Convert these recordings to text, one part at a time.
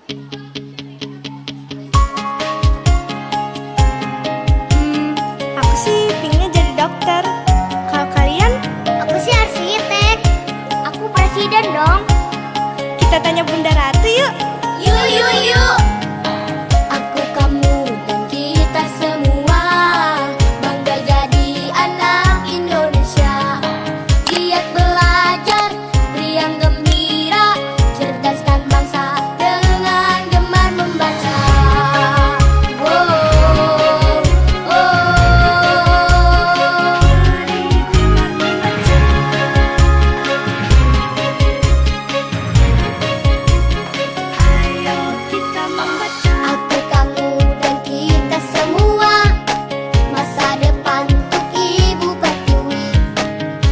Aku sih pinginnya jadi dokter. Kalau kalian? Aku sih arsitek. Aku presiden dong. Kita tanya Bunda Ratu yuk. Yuk, yuk, yuk. Aku, kamu, dan kita semua bangga jadi anak Indonesia. Giat belajar, riang gembira, cerdaskan bangsa dengan gemar membaca. Wow, Aku, kamu, dan kita semua masa depan untuk Ibu Pertiwi.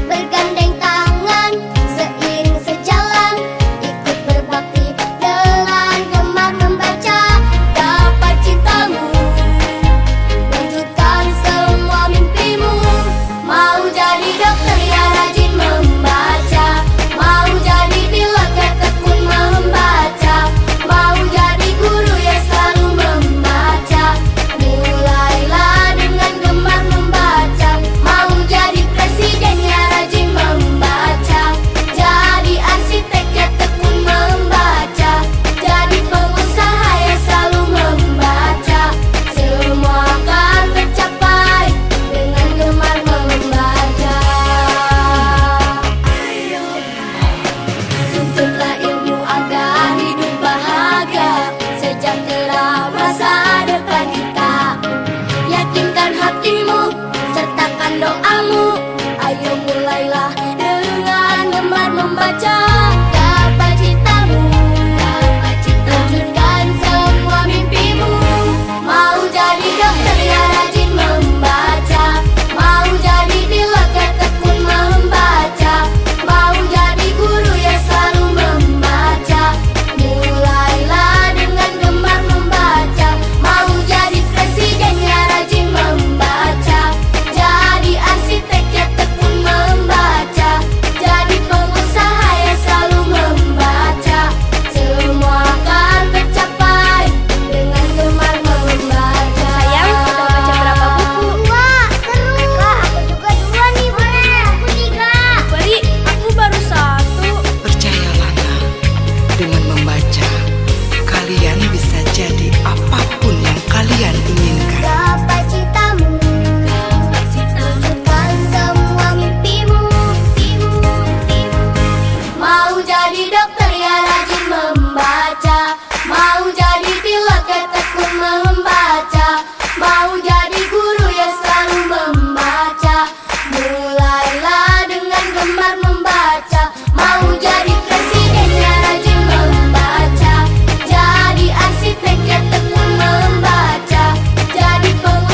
Bergandeng tangan, seiring sejalan, ikut berbakti dengan gemar membaca. Dapat cintamu, wujudkan semua mimpimu. Mau jadi dokter ya rajin membaca, mau jadi pilot ya tekun membaca, mau jadi guru ya selalu membaca. Mulailah dengan gemar membaca, mau jadi presiden ya rajin membaca, jadi arsitek ya tekun membaca, jadi pengusaha ya selalu membaca. Semua akan tercapai dengan gemar membaca. Tuntutlah ilmu agar hidup bahagia, sejahtera masa depan kita. Yakinkan hatimu, sertakan doamu. Ayo mulailah dengan gemar membaca. Dapat cintamu, wujudkan semua mimpimu. Mau jadi dokter ya rajin membaca, mau jadi pilot ya tekun membaca, mau jadi guru ya selalu membaca. Mulailah dengan gemar membaca, mau jadi presiden ya rajin membaca, jadi arsitek ya tekun membaca, jadi pengusaha ya selalu membaca. Semua akan tercapai dengan gemar membaca. Sayang, udah baca berapa buku? 2, seru. Kak, aku juga 2 nih, boleh. Aku 3. Beri, aku baru 1. Percayalah nak, dengan membaca, kalian bisa jadi apapun yang kalian inginkan. Dapat cintamu, wujudkan semua mimpimu. Mau jadi dokter ya rajin membaca, mau jadi pilot ya tekun membaca, mau jadi guru ya selalu membaca. Mulailah dengan gemar membaca, mau jadi presiden ya rajin membaca, jadi arsitek ya tekun membaca, jadi pengusaha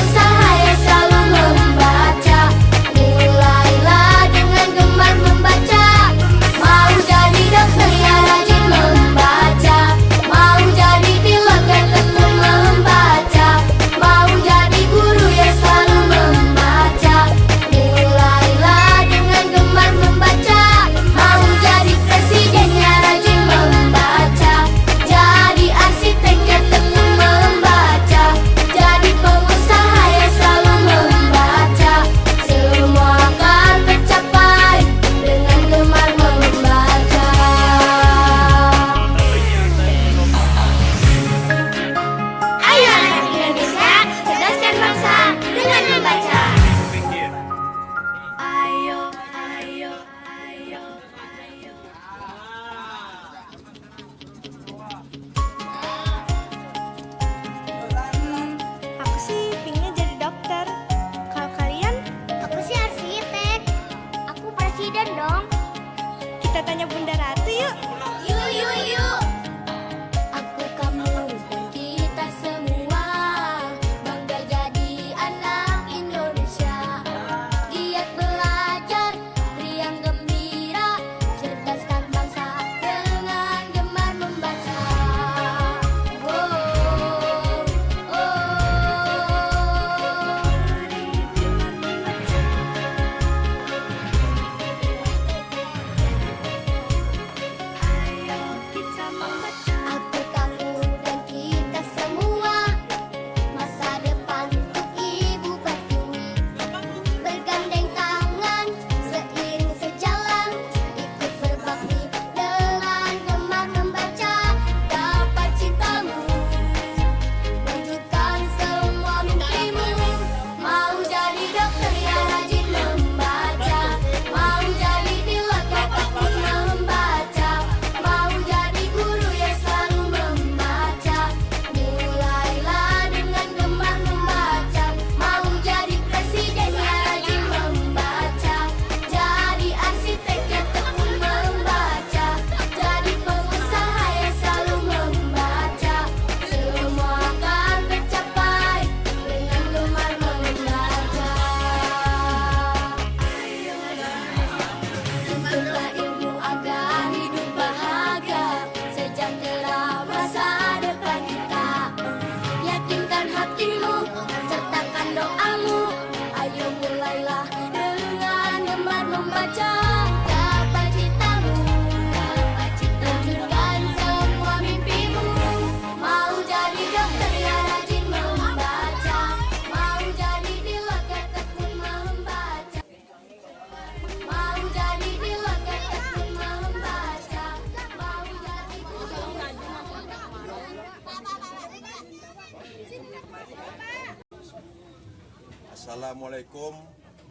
Assalamualaikum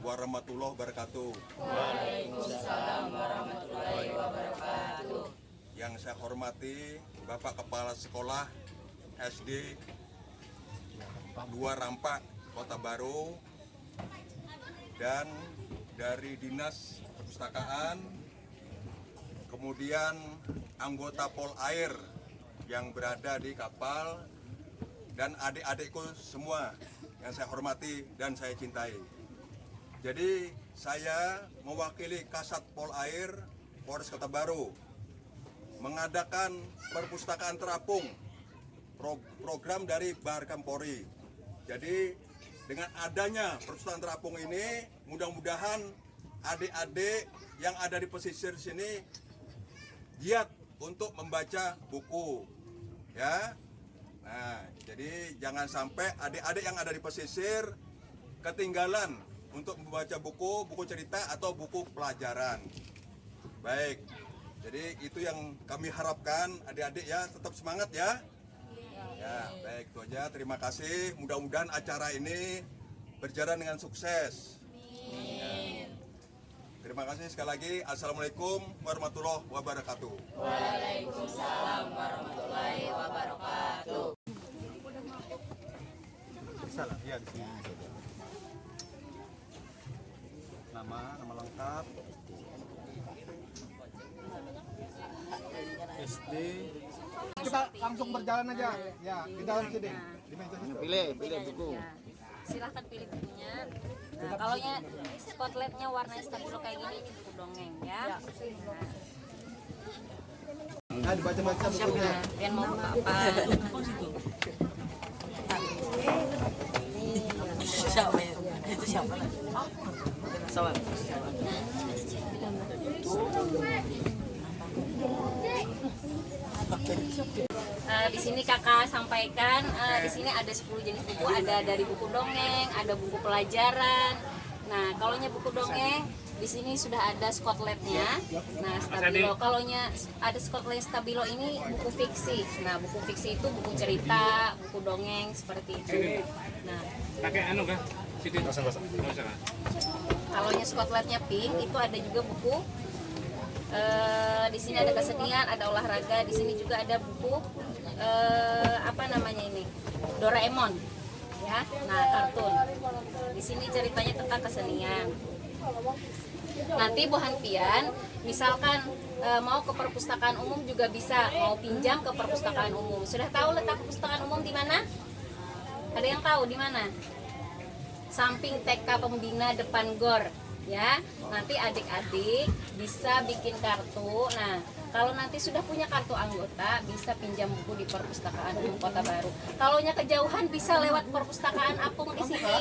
warahmatullahi wabarakatuh. Waalaikumsalam warahmatullahi wabarakatuh. Yang saya hormati Bapak Kepala Sekolah SD 2 Rampak, Kota Baru, dan dari Dinas Perpustakaan, kemudian anggota Polair yang berada di kapal, dan adik-adikku semua yang saya hormati dan saya cintai. Jadi saya mewakili Kasat Polair Polres Kota Baru mengadakan perpustakaan terapung, program dari Barkam Polri. Jadi dengan adanya perpustakaan terapung ini, mudah-mudahan adik-adik yang ada di pesisir sini giat untuk membaca buku, ya. Nah, jadi jangan sampai adik-adik yang ada di pesisir ketinggalan untuk membaca buku cerita atau buku pelajaran. Baik, jadi itu yang kami harapkan, adik-adik ya, tetap semangat ya. Ya, baik, itu aja. Terima kasih. Mudah-mudahan acara ini berjalan dengan sukses. Ya. Terima kasih sekali lagi. Assalamualaikum warahmatullahi wabarakatuh. Waalaikumsalam warahmatullahi wabarakatuh. Salah, ya di sini. Nama lengkap. SD. Kita langsung berjalan aja. Ya, di dalam sini. Di meja situ. Pilih buku. Silahkan pilih bukunya. Nah, kalau spotlightnya warna stabilo kayak gini, ini buku dongeng ya. Nah, dibaca-baca bukunya. Kalian mau buka apa? Siapa ya? Itu siapa? Soal. Di sini kakak sampaikan, di sini ada 10 jenis buku, ada dari buku dongeng, ada buku pelajaran. Nah, kalaunya buku dongeng, di sini sudah ada spotlightnya. Nah, stabilo, kalaunya ada spotlight stabilo ini buku fiksi. Nah, buku fiksi itu buku cerita, buku dongeng seperti itu. Nah, Pakai anu kah? Situ. kalaunya spotlightnya pink, itu ada juga buku. Di sini ada kesenian, ada olahraga. Di sini juga ada buku apa namanya ini, Doraemon, ya. Nah, kartun. Di sini ceritanya tentang kesenian. Nanti Bu Hanpian, misalkan mau ke perpustakaan umum juga bisa, mau pinjam ke perpustakaan umum. Sudah tahu letak perpustakaan umum di mana? Ada yang tahu di mana? Samping TK Pembina depan GOR, ya. Nanti adik-adik bisa bikin kartu. Nah, kalau nanti sudah punya kartu anggota, bisa pinjam buku di perpustakaan umum Kota Baru. Kalaunya kejauhan bisa lewat perpustakaan Apung di sini.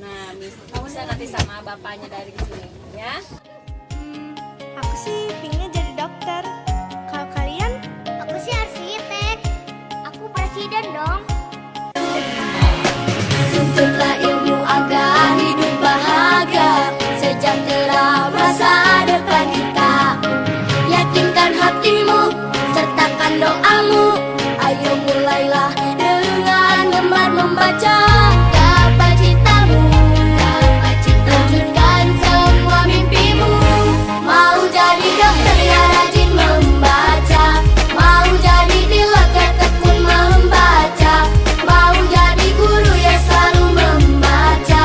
Nah, bisa nanti sama bapaknya dari sini, ya. Aku sih pinginnya jadi dokter. Kalau kalian? Aku sih arsitek. Aku presiden dong. Tuntutlah ilmu agar hidup bahagia, sejahtera masa depan kita. Yakinkan hatimu, sertakan doamu. Ayo mulailah dengan gemar membaca. Gapai citamu, wujudkan semua mimpimu. Mau jadi dokter ya rajin membaca. Mau jadi pilot ya tekun membaca. Mau jadi guru ya selalu membaca.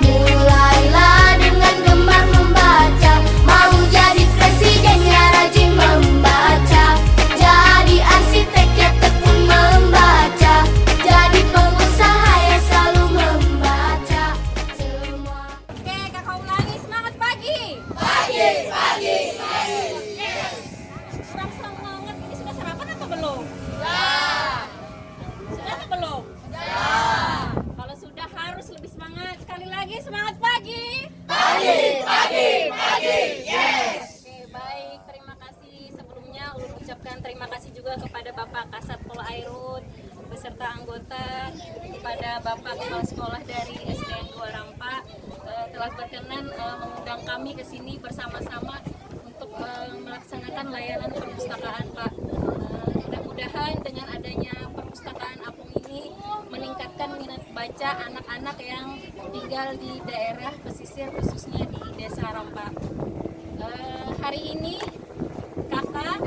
Mulailah dengan gemar membaca. Mau jadi presiden ya rajin membaca. Jadi arsitek ya tekun membaca. Jadi pengusaha ya selalu membaca. Semua. Oke, kakak ulangi, semangat pagi. Kurang semangat, ini sudah sarapan apa belum? Sudah apa belum? Kalau sudah harus lebih semangat. Sekali lagi semangat pagi. Oke, baik, terima kasih. Sebelumnya ulun ucapkan terima kasih juga kepada Bapak Kasat Polairut beserta anggota, kepada Bapak Kepala Sekolah dari SDN 2 Rampak telah berkenan mengundang kami ke sini bersama-sama untuk melaksanakan layanan perpustakaan, Pak. Mudah-mudahan dengan adanya perpustakaan Apung ini meningkatkan minat membaca anak-anak yang tinggal di daerah pesisir, khususnya di Desa Rampak. Hari ini kakak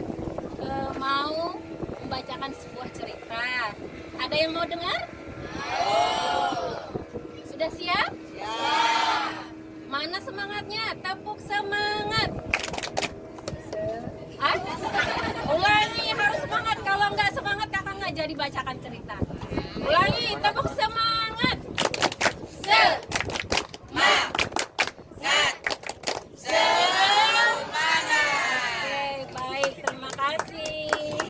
mau membacakan sebuah cerita. Ada yang mau dengar? Sudah siap? Mana semangatnya? Tepuk semangat. Ulangi, harus semangat. Kalau nggak semangat kakak nggak jadi bacakan cerita. Ulangi, tepuk semangat. Semangat. Oke, baik, terima kasih.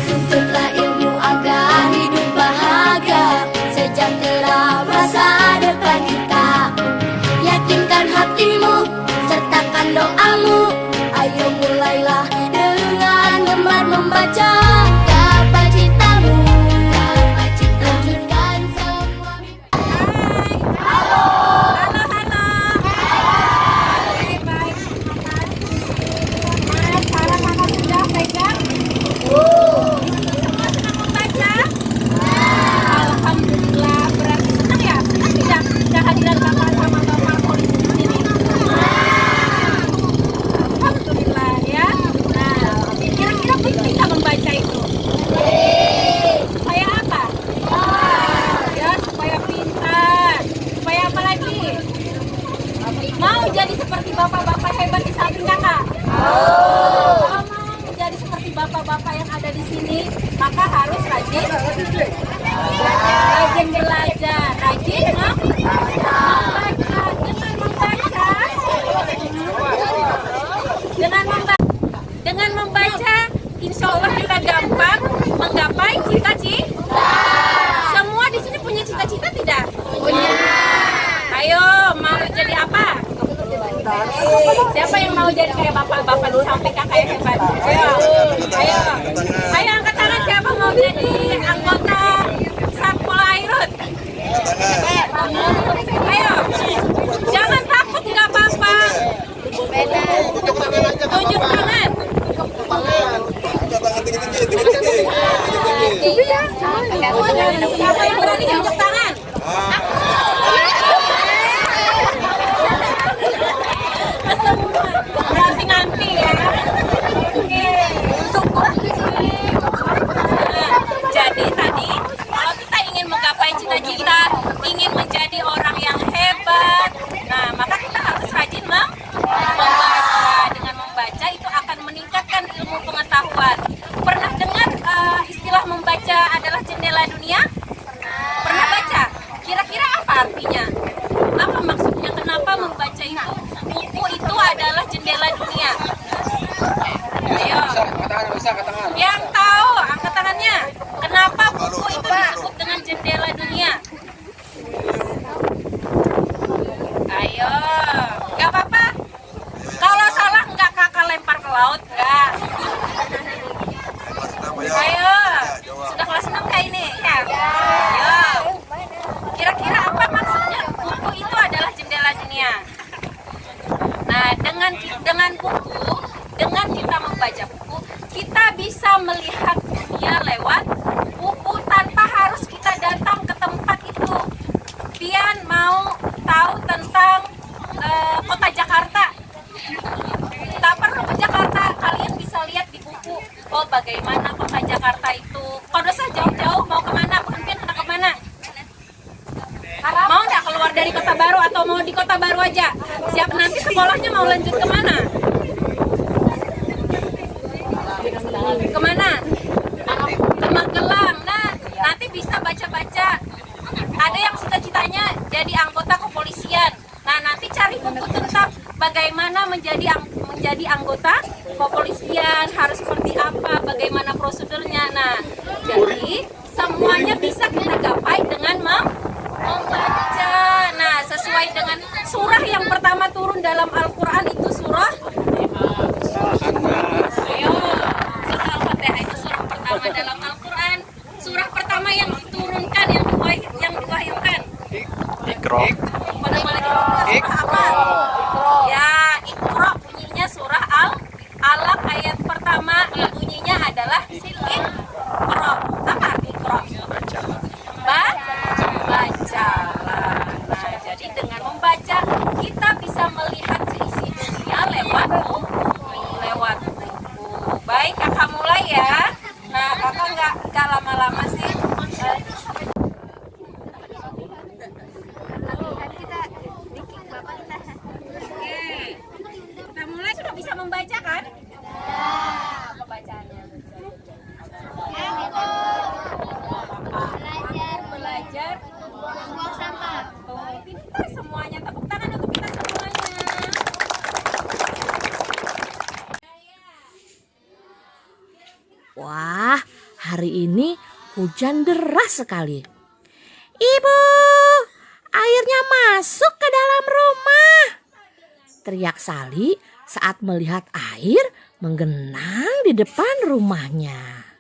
Tuntutlah ilmu agar hidup bahagia, sejahtera masa depan kita. Yakinkan hatimu, sertakan doamu. Ayo mulailah dengan gemar membaca. Gapai citamu, wujudkan semua mimpi. Halo. Oke, baik, terima kasih. Nah, sekarang kakak sudah pegang. Di sini semua senang membaca? Alhamdulillah, berarti senang ya? Senang tidak kehadiran kakak sama bapak polisi di sini? Alhamdulillah ya. Nah, kira-kira penting nggak membaca itu? Supaya apa? Ya, supaya pintar. Supaya apa lagi? Mau jadi seperti bapak-bapak hebat di samping kakak? Kalau mau menjadi seperti bapak-bapak yang ada di sini, maka harus rajin belajar, rajin membaca. Dengan membaca, insya Allah kita gampang menggapai cita-cita. Semua di sini punya cita-cita tidak? Punya. Ayo, mau jadi apa? Siapa yang mau jadi kayak bapak-bapak di samping kakak yang hebat? Ayo angkat tangan. Siapa mau jadi anggota Satpol Airut? Ayo, jangan takut, nggak apa-apa. Tunjuk tangan. Siapa yang berani tunjuk tangan? Nanti ya. Oke, syukur di sini. Jadi tadi kalau kita ingin menggapai cita-cita, ingin menjadi orang yang hebat, nah maka kita harus rajin membaca. Dengan membaca itu akan meningkatkan ilmu pengetahuan. Pernah dengar istilah membaca adalah jendela dunia? Pernah baca? Kira-kira apa artinya? Apa maksudnya? Kenapa membaca itu? Buku itu adalah jendela dunia. Ayo. Yang tahu angkat tangannya. Kenapa buku itu disebut dengan jendela dunia? Ayo, nggak apa-apa. Kalau salah nggak kakak lempar ke laut, nggak. Ayo, sudah kelas 6 kah ini? Ya. Ayo. Kira-kira apa maksudnya? Buku itu adalah jendela dunia. Nah, dengan buku, dengan kita membaca buku, kita bisa melihat dunia lewat buku tanpa harus kita datang ke tempat itu. Pian mau tahu tentang kota Jakarta? Tak perlu ke Jakarta, kalian bisa lihat di buku. Oh, bagaimana kota Jakarta itu? Kalau usah jauh-jauh, mau kemana? Mungkin hendak kemana? Mau nggak keluar dari Kota Baru atau mau di Kota Baru aja? Siap, nanti sekolahnya mau lanjut kemana? Kemana? Ke Magelang. Nah, nanti bisa baca-baca. Ada yang cita-citanya jadi anggota kepolisian. Nah, nanti cari buku tentang bagaimana menjadi anggota kepolisian, harus seperti apa, bagaimana prosedurnya. Nah, jadi semuanya bisa kita gapai dengan membaca. Nah, sesuai dengan surah yang pertama turun dalam Al-Quran itu surah Al-Fatihah. Itu surah pertama dalam Al-Quran. Surah pertama yang diturunkan, yang diwahyukan. Iqra. Apa? Ya, Iqra bunyinya surah Al-Alaq ayat pertama bunyinya adalah Iqra. Apa arti Iqra? Baca. Wah, hari ini hujan deras sekali. Ibu, airnya masuk ke dalam rumah, teriak Sali saat melihat air menggenang di depan rumahnya.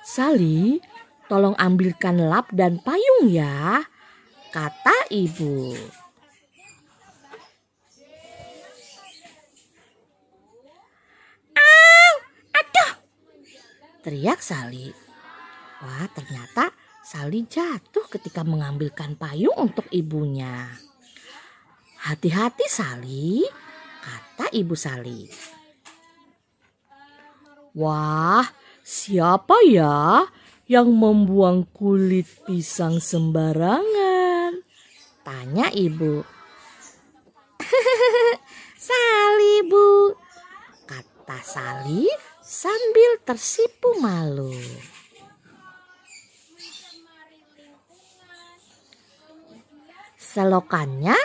Sali, tolong ambilkan lap dan payung ya, kata ibu. Aduh, teriak Sali. Wah, ternyata Sali jatuh ketika mengambilkan payung untuk ibunya. Hati-hati Sali, kata ibu Sali. Wah, siapa ya yang membuang kulit pisang sembarangan? Tanya ibu. Sali, Bu, kata Sali sambil tersipu malu. Selokannya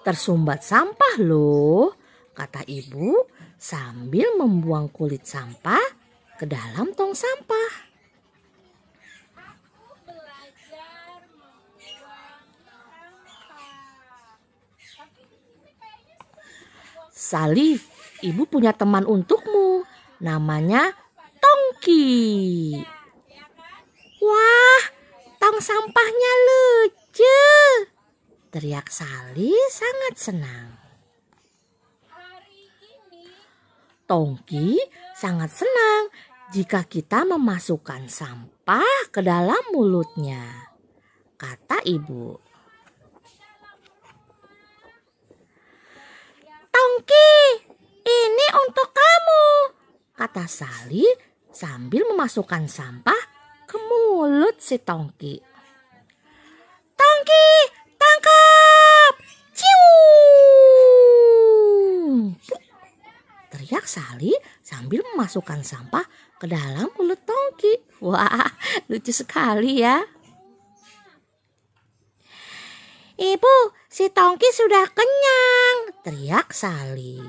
tersumbat sampah loh, kata ibu sambil membuang kulit sampah ke dalam tong sampah. Sali, ibu punya teman untukmu, namanya Tongki. Wah, tong sampahnya lucu, teriak Sali sangat senang. Tongki sangat senang jika kita memasukkan sampah ke dalam mulutnya, kata ibu. Tongki, ini untuk kamu, kata Sali sambil memasukkan sampah ke mulut si Tongki. Tongki, tangkap! Cium! Teriak Sali sambil memasukkan sampah ke dalam mulut Tongki. Wah, lucu sekali ya. Ibu, si Tongki sudah kenyang, teriak Sali.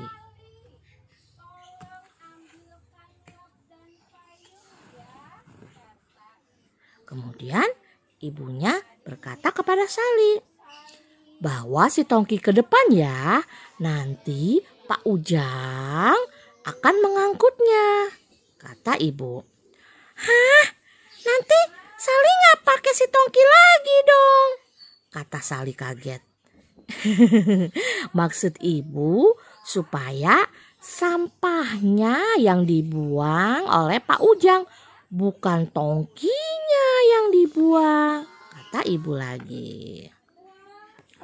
Kemudian ibunya berkata kepada Sali, bawa si Tongki ke depan ya, nanti Pak Ujang akan mengangkutnya, kata ibu. Hah, nanti Sali nggak pakai si Tongki lagi dong, kata Sali kaget. Maksud ibu supaya sampahnya yang dibuang oleh Pak Ujang, bukan Tongkinya yang dibuang, kata ibu lagi.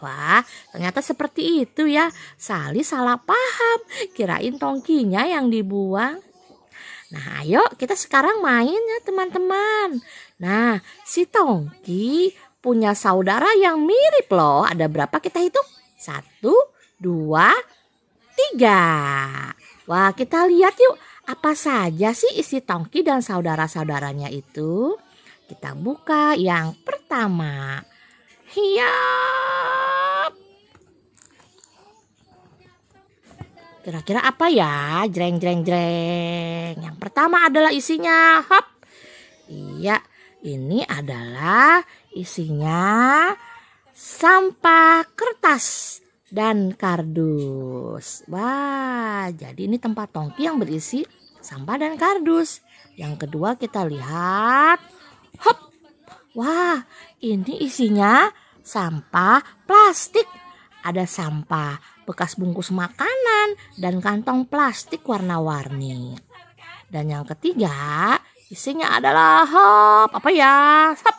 Wah, ternyata seperti itu ya. Sali salah paham, kirain Tongkinya yang dibuang. Nah, ayo kita sekarang main ya teman-teman. Nah, si Tongki punya saudara yang mirip loh. Ada berapa kita hitung? 1, 2, 3. Wah, kita lihat yuk. Apa saja sih isi Tongki dan saudara-saudaranya itu? Kita buka yang pertama. Hiap. Kira-kira apa ya? Jreng jreng jreng. Yang pertama adalah isinya. Hop. Iya, ini adalah isinya sampah kertas dan kardus. Wah, jadi ini tempat Tongki yang berisi sampah dan kardus. Yang kedua kita lihat. Hop. Wah, ini isinya sampah plastik. Ada sampah bekas bungkus makanan dan kantong plastik warna-warni. Dan yang ketiga, isinya adalah hop. Apa ya? Hop.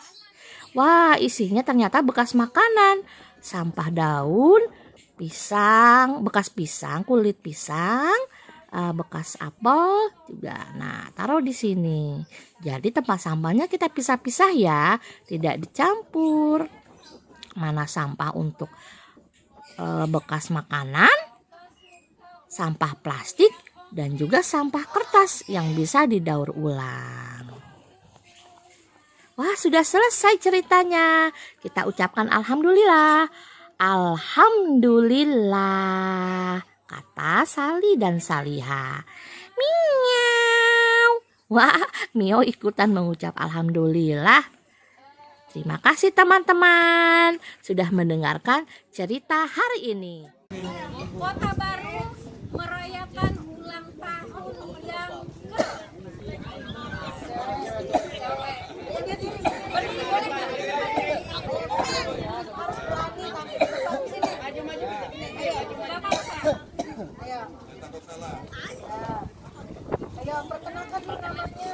Wah, isinya ternyata bekas makanan. Sampah daun, pisang, bekas pisang, kulit pisang, bekas apel juga. Nah, taruh di sini. Jadi tempat sampahnya kita pisah-pisah ya, tidak dicampur. Mana sampah untuk bekas makanan, sampah plastik, dan juga sampah kertas yang bisa didaur ulang. Wah, sudah selesai ceritanya. Kita ucapkan alhamdulillah. Alhamdulillah, kata Sali dan Saliha. Miau. Wah, Mio ikutan mengucap alhamdulillah. Terima kasih teman-teman sudah mendengarkan cerita hari ini. Kota Baru merayakan ulang tahun yang ke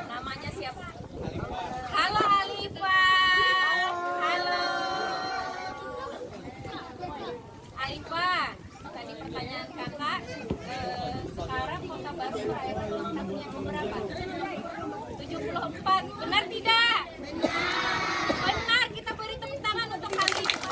namanya siapa? Halo Alifa. Halo Alifa. Tadi pertanyaan kakak, sekarang Kota Baru merayakan ulang tahun yang keberapa? 74. Benar tidak? Benar. Kita beri tepuk tangan untuk Alifa.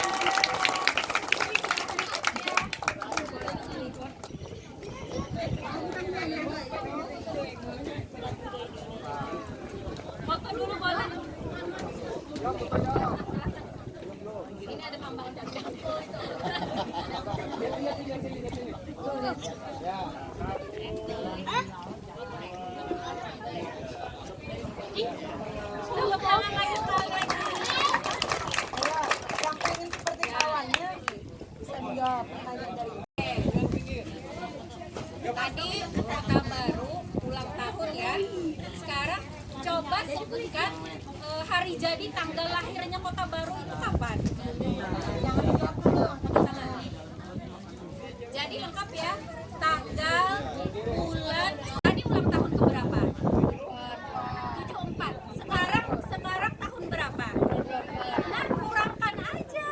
Foto dulu boleh? Ini ada tambang dagang. Tepuk tangan lagi sekali lagi. Yang pengen seperti kawannya bisa dijawab pertanyaan dari Tadi Kota Baru ulang tahun ya. Sekarang coba sebutkan hari jadi tanggal lahirnya Kota Baru itu kapan? Jadi lengkap ya. Tanggal, bulan. Tadi ulang tahun keberapa? 74. Sekarang tahun berapa? Nah, kurangkan aja.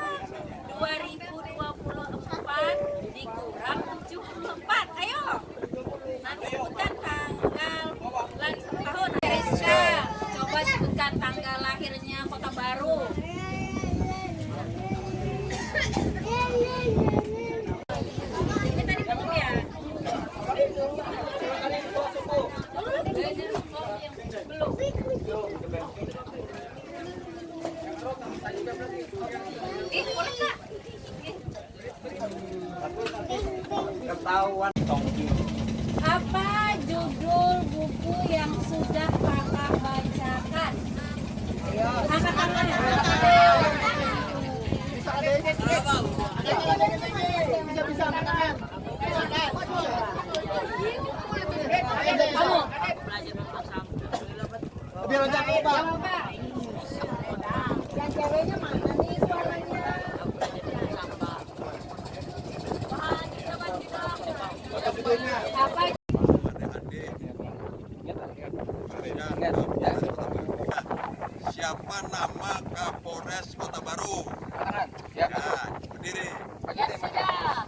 2024 dikurang 74. Ayo. Nanti sebutkan tanggal bulan tahun. Rizka, coba sebutkan tanggal lahirnya Kota Baru. Ini tadi belum ya? Belum. Boleh nggak? Apa judul buku yang sudah kakak bacakan? Angkat tangan. Kamu. Biar aja apa? yang ceweknya mana nih suaranya? Apa? Siapa nama Kapolres Kota Baru? Ya, berdiri. Ya sudah.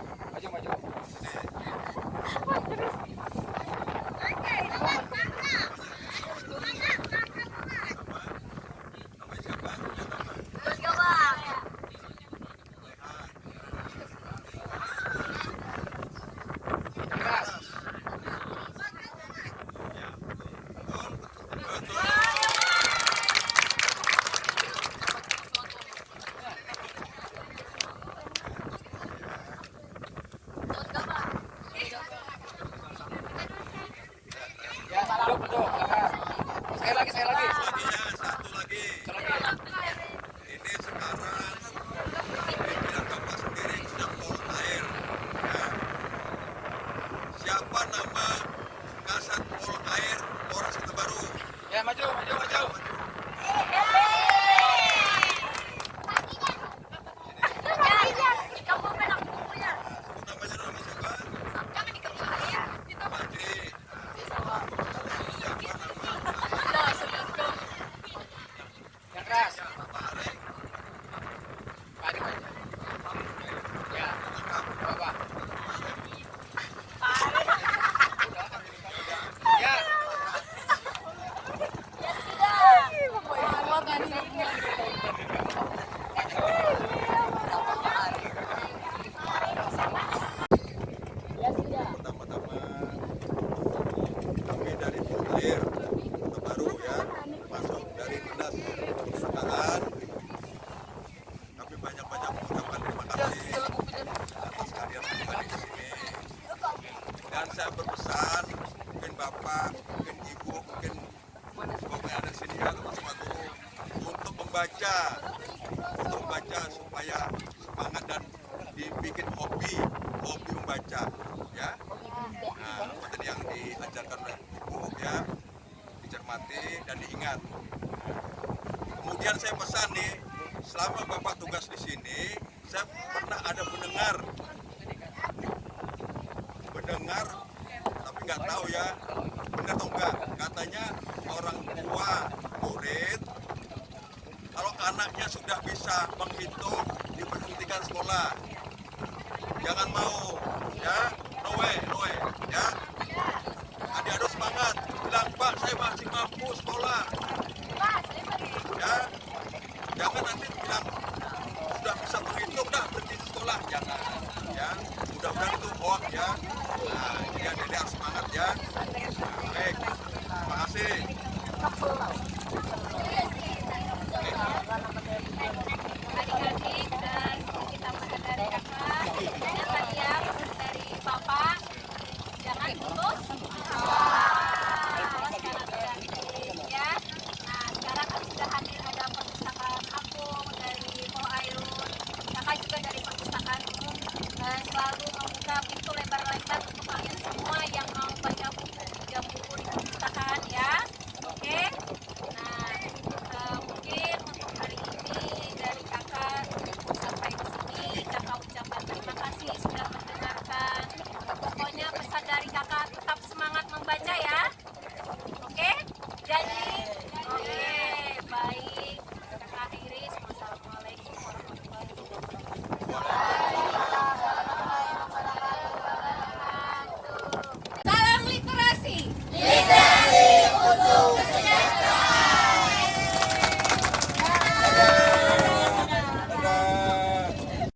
bapak, mungkin ibu, mungkin bapak yang ada di sini ya, semua guru untuk membaca supaya semangat dan dibikin hobi membaca ya. Nah, seperti yang diajarkan oleh ibu ya, dicermati dan diingat. Kemudian saya pesan nih, selama bapak tugas di sini, saya pernah ada mendengar, tapi nggak tahu ya